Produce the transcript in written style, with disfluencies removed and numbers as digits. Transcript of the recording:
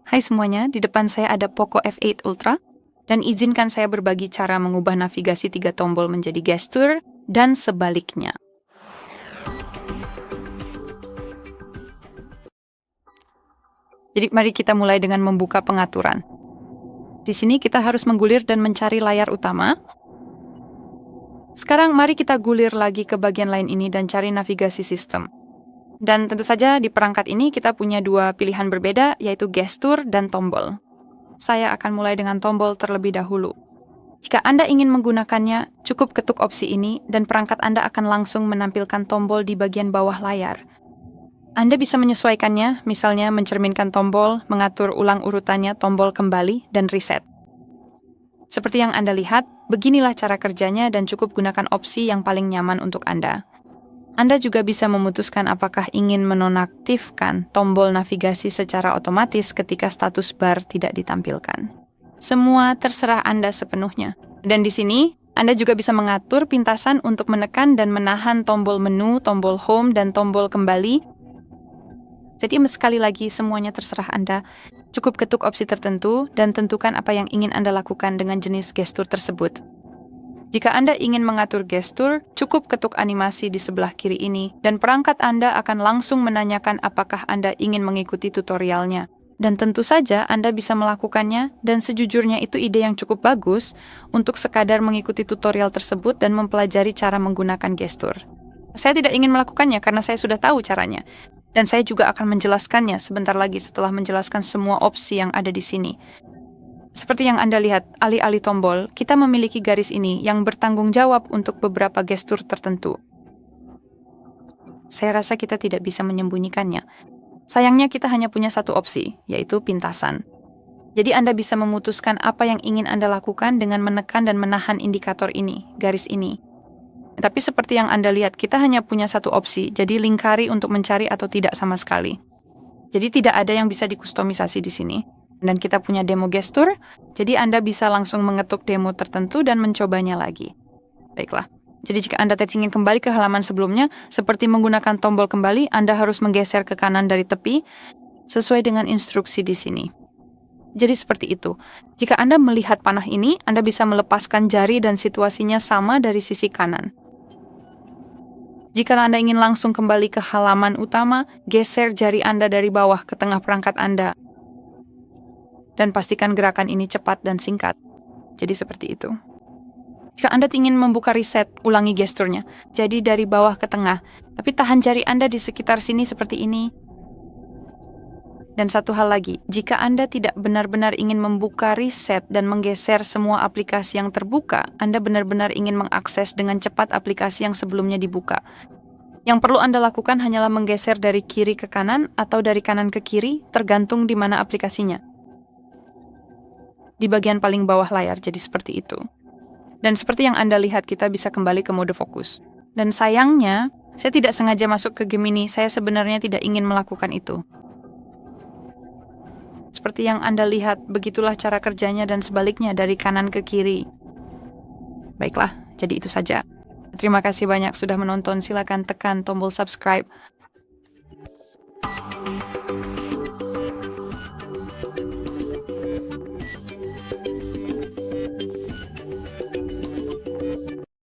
Hai semuanya, di depan saya ada Poco F8 Ultra, dan izinkan saya berbagi cara mengubah navigasi 3 tombol menjadi gestur, dan sebaliknya. Jadi mari kita mulai dengan membuka pengaturan. Di sini kita harus menggulir dan mencari layar utama. Sekarang mari kita gulir lagi ke bagian lain ini dan cari navigasi sistem. Dan tentu saja di perangkat ini kita punya dua pilihan berbeda, yaitu gestur dan tombol. Saya akan mulai dengan tombol terlebih dahulu. Jika Anda ingin menggunakannya, cukup ketuk opsi ini dan perangkat Anda akan langsung menampilkan tombol di bagian bawah layar. Anda bisa menyesuaikannya, misalnya mencerminkan tombol, mengatur ulang urutannya tombol kembali, dan reset. Seperti yang Anda lihat, beginilah cara kerjanya dan cukup gunakan opsi yang paling nyaman untuk Anda. Anda juga bisa memutuskan apakah ingin menonaktifkan tombol navigasi secara otomatis ketika status bar tidak ditampilkan. Semua terserah Anda sepenuhnya. Dan di sini, Anda juga bisa mengatur pintasan untuk menekan dan menahan tombol menu, tombol home, dan tombol kembali. Jadi sekali lagi, semuanya terserah Anda. Cukup ketuk opsi tertentu dan tentukan apa yang ingin Anda lakukan dengan jenis gestur tersebut. Jika Anda ingin mengatur gestur, cukup ketuk animasi di sebelah kiri ini, dan perangkat Anda akan langsung menanyakan apakah Anda ingin mengikuti tutorialnya. Dan tentu saja Anda bisa melakukannya, dan sejujurnya itu ide yang cukup bagus untuk sekadar mengikuti tutorial tersebut dan mempelajari cara menggunakan gestur. Saya tidak ingin melakukannya karena saya sudah tahu caranya. Dan saya juga akan menjelaskannya sebentar lagi setelah menjelaskan semua opsi yang ada di sini. Seperti yang Anda lihat, alih-alih tombol, kita memiliki garis ini yang bertanggung jawab untuk beberapa gestur tertentu. Saya rasa kita tidak bisa menyembunyikannya. Sayangnya kita hanya punya satu opsi, yaitu pintasan. Jadi Anda bisa memutuskan apa yang ingin Anda lakukan dengan menekan dan menahan indikator ini, garis ini. Tapi seperti yang Anda lihat, kita hanya punya satu opsi, jadi lingkari untuk mencari atau tidak sama sekali. Jadi tidak ada yang bisa dikustomisasi di sini. Dan kita punya demo gestur, jadi Anda bisa langsung mengetuk demo tertentu dan mencobanya lagi. Baiklah, jadi jika Anda ingin kembali ke halaman sebelumnya, seperti menggunakan tombol kembali, Anda harus menggeser ke kanan dari tepi, sesuai dengan instruksi di sini. Jadi seperti itu. Jika Anda melihat panah ini, Anda bisa melepaskan jari dan situasinya sama dari sisi kanan. Jika Anda ingin langsung kembali ke halaman utama, geser jari Anda dari bawah ke tengah perangkat Anda. Dan pastikan gerakan ini cepat dan singkat. Jadi seperti itu. Jika Anda ingin membuka reset, ulangi gesturnya. Jadi dari bawah ke tengah. Tapi tahan jari Anda di sekitar sini seperti ini. Dan satu hal lagi, jika Anda tidak benar-benar ingin membuka reset dan menggeser semua aplikasi yang terbuka, Anda benar-benar ingin mengakses dengan cepat aplikasi yang sebelumnya dibuka. Yang perlu Anda lakukan hanyalah menggeser dari kiri ke kanan atau dari kanan ke kiri, tergantung di mana aplikasinya. Di bagian paling bawah layar, jadi seperti itu. Dan seperti yang Anda lihat, kita bisa kembali ke mode fokus. Dan sayangnya, saya tidak sengaja masuk ke Gemini, saya sebenarnya tidak ingin melakukan itu. Seperti yang Anda lihat, begitulah cara kerjanya dan sebaliknya dari kanan ke kiri. Baiklah, jadi itu saja. Terima kasih banyak sudah menonton, silakan tekan tombol subscribe